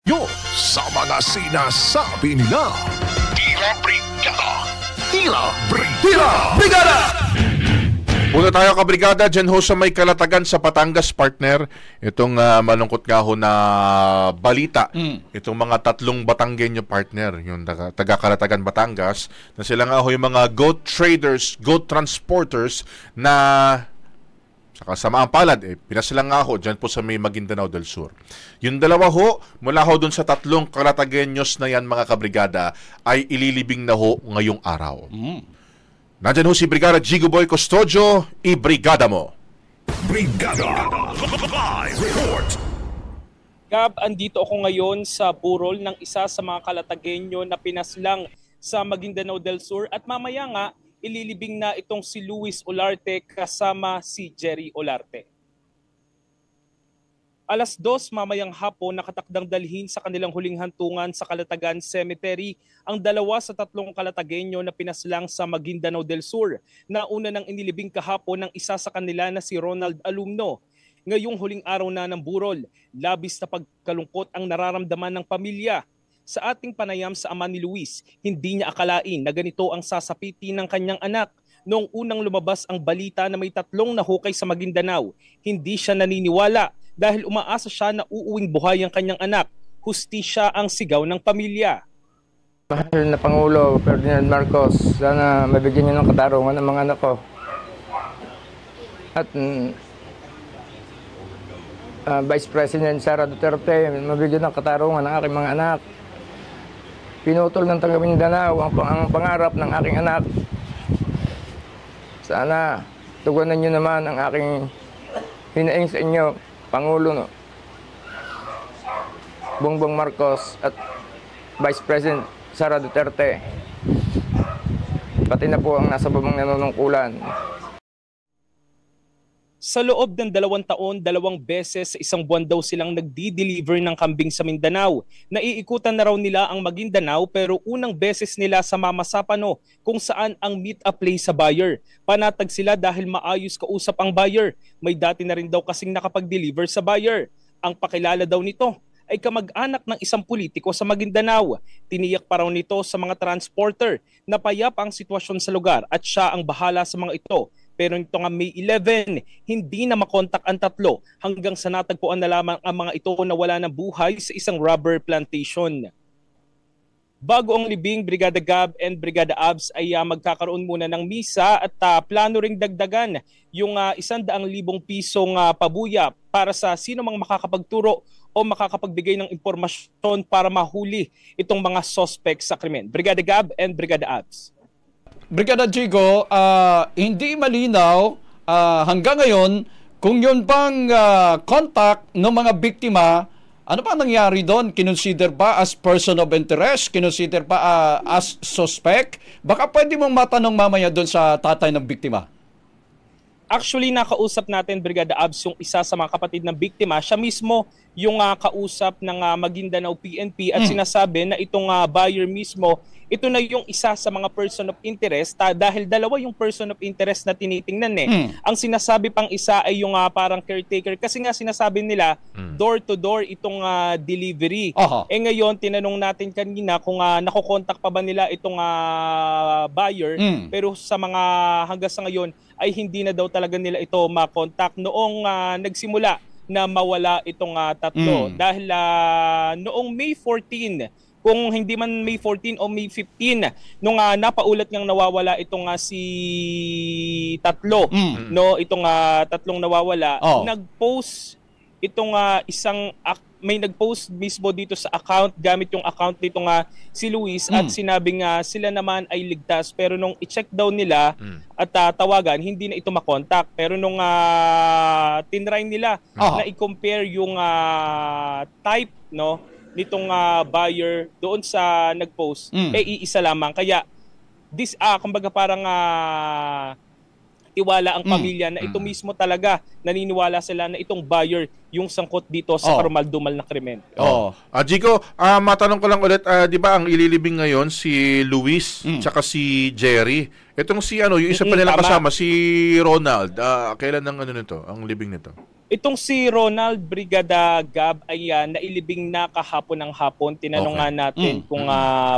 Yo, sa mga sinasabi nila, Tila Brigada! Tila Brigada! Brigada! Una tayo kabrigada, dyan ho sa may Kalatagan sa Batangas, partner. Itong malungkot nga ho na balita. Itong mga tatlong Batanggenyo, partner, yung taga Kalatagan, Batangas, na sila nga ho yung mga goat traders, goat transporters na sa kasamaang palad, pinasilang nga ho dyan po sa may Maguindanao del Sur. Yung dalawa ho, mula ho dun sa tatlong Kalatagenyos na yan, mga kabrigada, ay ililibing na ho ngayong araw. Nandyan ho si Brigada Jigo Boy Custodio, i-brigada mo. Brigada Live Report. Gab, andito ako ngayon sa burol ng isa sa mga Kalatagenyo na pinaslang sa Maguindanao del Sur at mamaya nga ililibing na itong si Luis Olarte kasama si Jerry Olarte. 2:00 mamayang hapon nakatakdang dalhin sa kanilang huling hantungan sa Kalatagan Cemetery ang dalawa sa tatlong Kalatagenyo na pinaslang sa Maguindanao del Sur na una nang inilibing kahapon ng isa sa kanila na si Ronald Alumno. Ngayong huling araw na ng burol, labis na pagkalungkot ang nararamdaman ng pamilya. Sa ating panayam sa ama ni Luis, hindi niya akalain na ganito ang sasapitin ng kanyang anak. Noong unang lumabas ang balita na may tatlong nahukay sa Maguindanao, hindi siya naniniwala dahil umaasa siya na uuwing buhay ang kanyang anak. Hustisya ang sigaw ng pamilya. Mahal na Pangulo Ferdinand Marcos, sana mabigyan niyo ng katarungan ng mga anak ko. At Vice President Sara Duterte, mabigyan ng katarungan ng aking mga anak. Pinutol ng taga Mindanao ang pangarap ng aking anak. Sana tugunan niyo naman ang aking hinaing sa inyo, Pangulo Bongbong Marcos at Vice President Sara Duterte. Pati na po ang nasa babang nanunungkulan. Sa loob ng 2 taon, 2 beses sa isang buwan daw silang nagdi-deliver ng kambing sa Mindanao. Naiikutan na raw nila ang Maguindanao pero unang beses nila sa Mama Sapano kung saan ang meet a place sa buyer. Panatag sila dahil maayos kausap ang buyer. May dati na rin daw kasing nakapag-deliver sa buyer. Ang pakilala daw nito ay kamag-anak ng isang politiko sa Maguindanao. Tiniyak pa raw nito sa mga transporter na payapa ang sitwasyon sa lugar at siya ang bahala sa mga ito. Pero nito nga May 11, hindi na makontak ang tatlo hanggang sa natagpuan na lamang ang mga ito na wala ng buhay sa isang rubber plantation. Bago ang libing, Brigada Gab and Brigada Abs ay magkakaroon muna ng misa at plano ring dagdagan yung 100,000 pisong pabuya para sa sino mang makakapagturo o makakapagbigay ng impormasyon para mahuli itong mga suspect sa krimen. Brigada Gab and Brigada Abs. Brigada Jigo, hindi malinaw hanggang ngayon kung yun bang contact ng mga biktima, ano pa nangyari doon? Kinonsider ba as person of interest? Kinonsider ba as suspect? Baka pwede mong matanong mamaya doon sa tatay ng biktima. Actually, nakausap natin, Brigada Abs, yung isa sa mga kapatid ng biktima. Siya mismo yung kausap ng Maguindanao PNP at sinasabi na itong buyer mismo, ito na yung isa sa mga person of interest dahil dalawa yung person of interest na tinitingnan Ang sinasabi pang isa ay yung parang caretaker kasi nga sinasabi nila door to door itong delivery. Ngayon, tinanong natin kanina kung nakokontak pa ba nila itong buyer pero sa mga hanggang sa ngayon ay hindi na daw talaga nila ito makontak noong nagsimula na mawala itong tatlo. Dahil noong May 14, kung hindi man May 14 o May 15, nung napaulat niyang nawawala itong si tatlo, no, itong tatlong nawawala, nag-post itong may nag-post mismo dito sa account gamit yung account nitong si Luis at sinabing sila naman ay ligtas pero nung i-check daw nila at tawagan hindi na ito makontak pero nung tinry nila na i-compare yung type no nitong buyer doon sa nag-post iisa lamang kaya kumbaga parang tiwala ang pamilya na ito mismo talaga naniniwala sila na itong buyer yung sangkot dito sa karumal-dumal na krimen. Jigo, matanong ko lang ulit, di ba ang ililibing ngayon si Luis tsaka si Jerry? Itong si yung isa pa nilang kasama, si Ronald, kailan ang nito, ang libing nito? Itong si Ronald Brigada Gab ay nailibing na kahapon ng hapon. Tinanong nga natin kung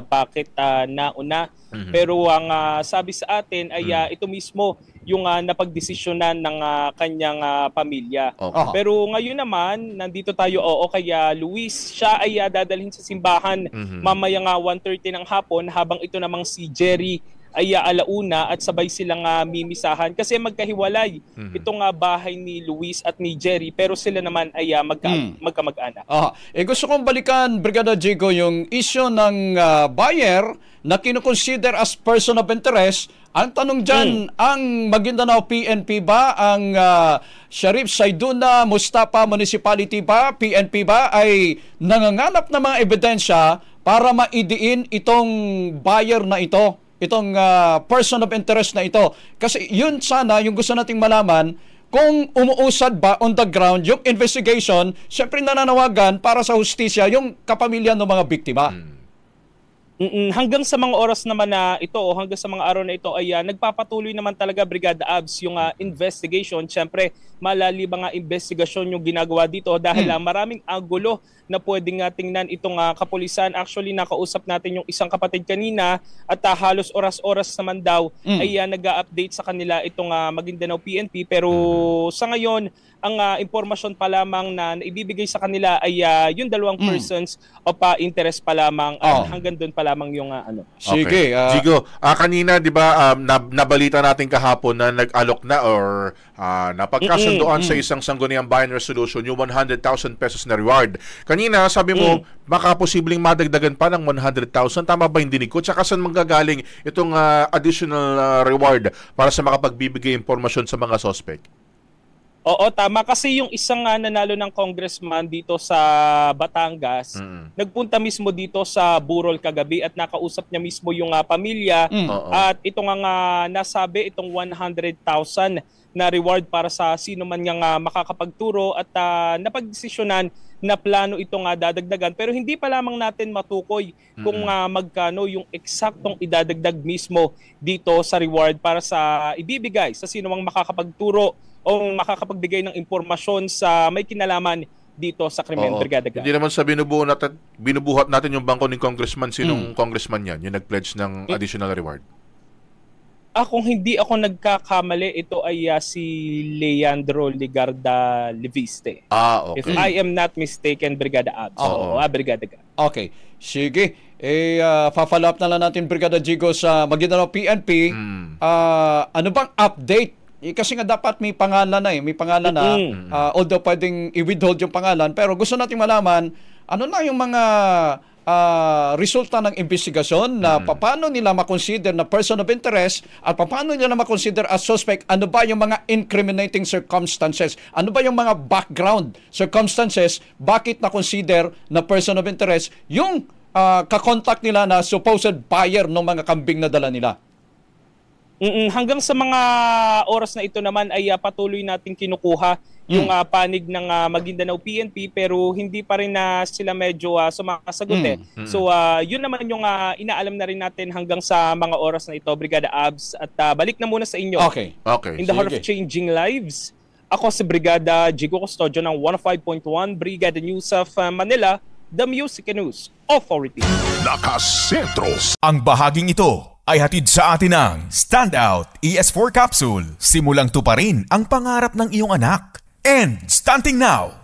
bakit nauna. Pero ang sabi sa atin ay ito mismo yung napagdesisyonan ng kanyang pamilya. Pero ngayon naman, nandito tayo kaya Luis, siya ay dadalhin sa simbahan mamaya 1:30 ng hapon, habang ito namang si Jerry ay alauna at sabay silang mimisahan kasi magkahiwalay itong bahay ni Luis at ni Jerry, pero sila naman ay magkamag-anak. Gusto kong balikan, Brigada Jigo, yung issue ng buyer na kinukonsider as person of interest. Ang tanong dyan, ang Maguindanao PNP ba, ang Sharif Saiduna Mustafa Municipality ba, PNP ba, ay nanganganap ng mga ebidensya para maidiin itong buyer na ito, itong person of interest na ito? Kasi yun sana yung gusto nating malaman, kung umuusad ba on the ground yung investigation. Siyempre nananawagan para sa hustisya yung kapamilya ng mga biktima. Hanggang sa mga oras naman na ito, hanggang sa mga araw na ito ay nagpapatuloy naman talaga, Brigada Abs, yung investigation. Siyempre, malaliba nga investigasyon yung ginagawa dito dahil maraming angulo na pwedeng tingnan itong kapulisan. Actually, nakausap natin yung isang kapatid kanina at halos oras-oras naman daw ay nag-update sa kanila itong Maguindanao PNP. Pero sa ngayon, ang impormasyon pa lamang na ibibigay sa kanila ay yung dalawang persons of interest pa lamang. Hanggang doon pa lamang yung ano. Sige. Jigo, kanina 'di ba nabalita natin kahapon na nag-alok na or napagkasunduan sa isang sangguniang bayan resolution yung 100,000 pesos na reward. Kanina sabi mo baka posibleng madagdagan pa ng 100,000. Tama ba yung dinig ko? Tsaka saan manggagaling itong additional reward para sa makapagbibigay impormasyon sa mga suspect? Oo, tama. Kasi yung isang nanalo ng congressman dito sa Batangas, nagpunta mismo dito sa Burol kagabi at nakausap niya mismo yung pamilya. At ito nga nasabi, itong 100,000 na reward para sa sino man niyang makakapagturo at napagdesisyonan na plano itong dadagdagan. Pero hindi pa lamang natin matukoy kung magkano yung eksaktong idadagdag mismo dito sa reward para sa ibibigay sa sino mang makakapagturo o makakapagbigay ng impormasyon sa may kinalaman dito sa krimen. Brigada Gab. Hindi naman sa binubuhat natin yung bangko ni congressman. Sinong congressman yan? Yung nag-pledge ng additional reward? Kung hindi ako nagkakamali, ito ay si Leandro Ligarda Leviste. Okay. If I am not mistaken, Brigada Abs. Brigada Gab. Okay. Sige. Pa-follow up na lang natin, Brigada Jigo, sa Maguindanao PNP. Ano bang update? Kasi nga dapat may pangalan na may pangalan na, although pwedeng i-withhold yung pangalan, pero gusto nating malaman, ano na yung mga resulta ng investigasyon na paano nila makonsider na person of interest at paano nila makonsider as suspect, ano ba yung mga incriminating circumstances, ano ba yung mga background circumstances, bakit na-consider na person of interest yung kakontak nila na supposed buyer ng mga kambing na dala nila. Hanggang sa mga oras na ito naman ay patuloy nating kinukuha yung panig ng Maguindanao PNP, pero hindi pa rin sila medyo sumasagot. So yun naman yung inaalam na rin natin hanggang sa mga oras na ito, Brigada Abs, at balik na muna sa inyo. Okay. In the heart of changing lives, ako si Brigada Jigo Custodio ng 105.1 Brigada News of Manila, the Music News Authority. Nakasentros. Ang bahaging ito ay hatid sa atin ng Standout ES4 Capsule. Simulang tuparin ang pangarap ng iyong anak. And starting now,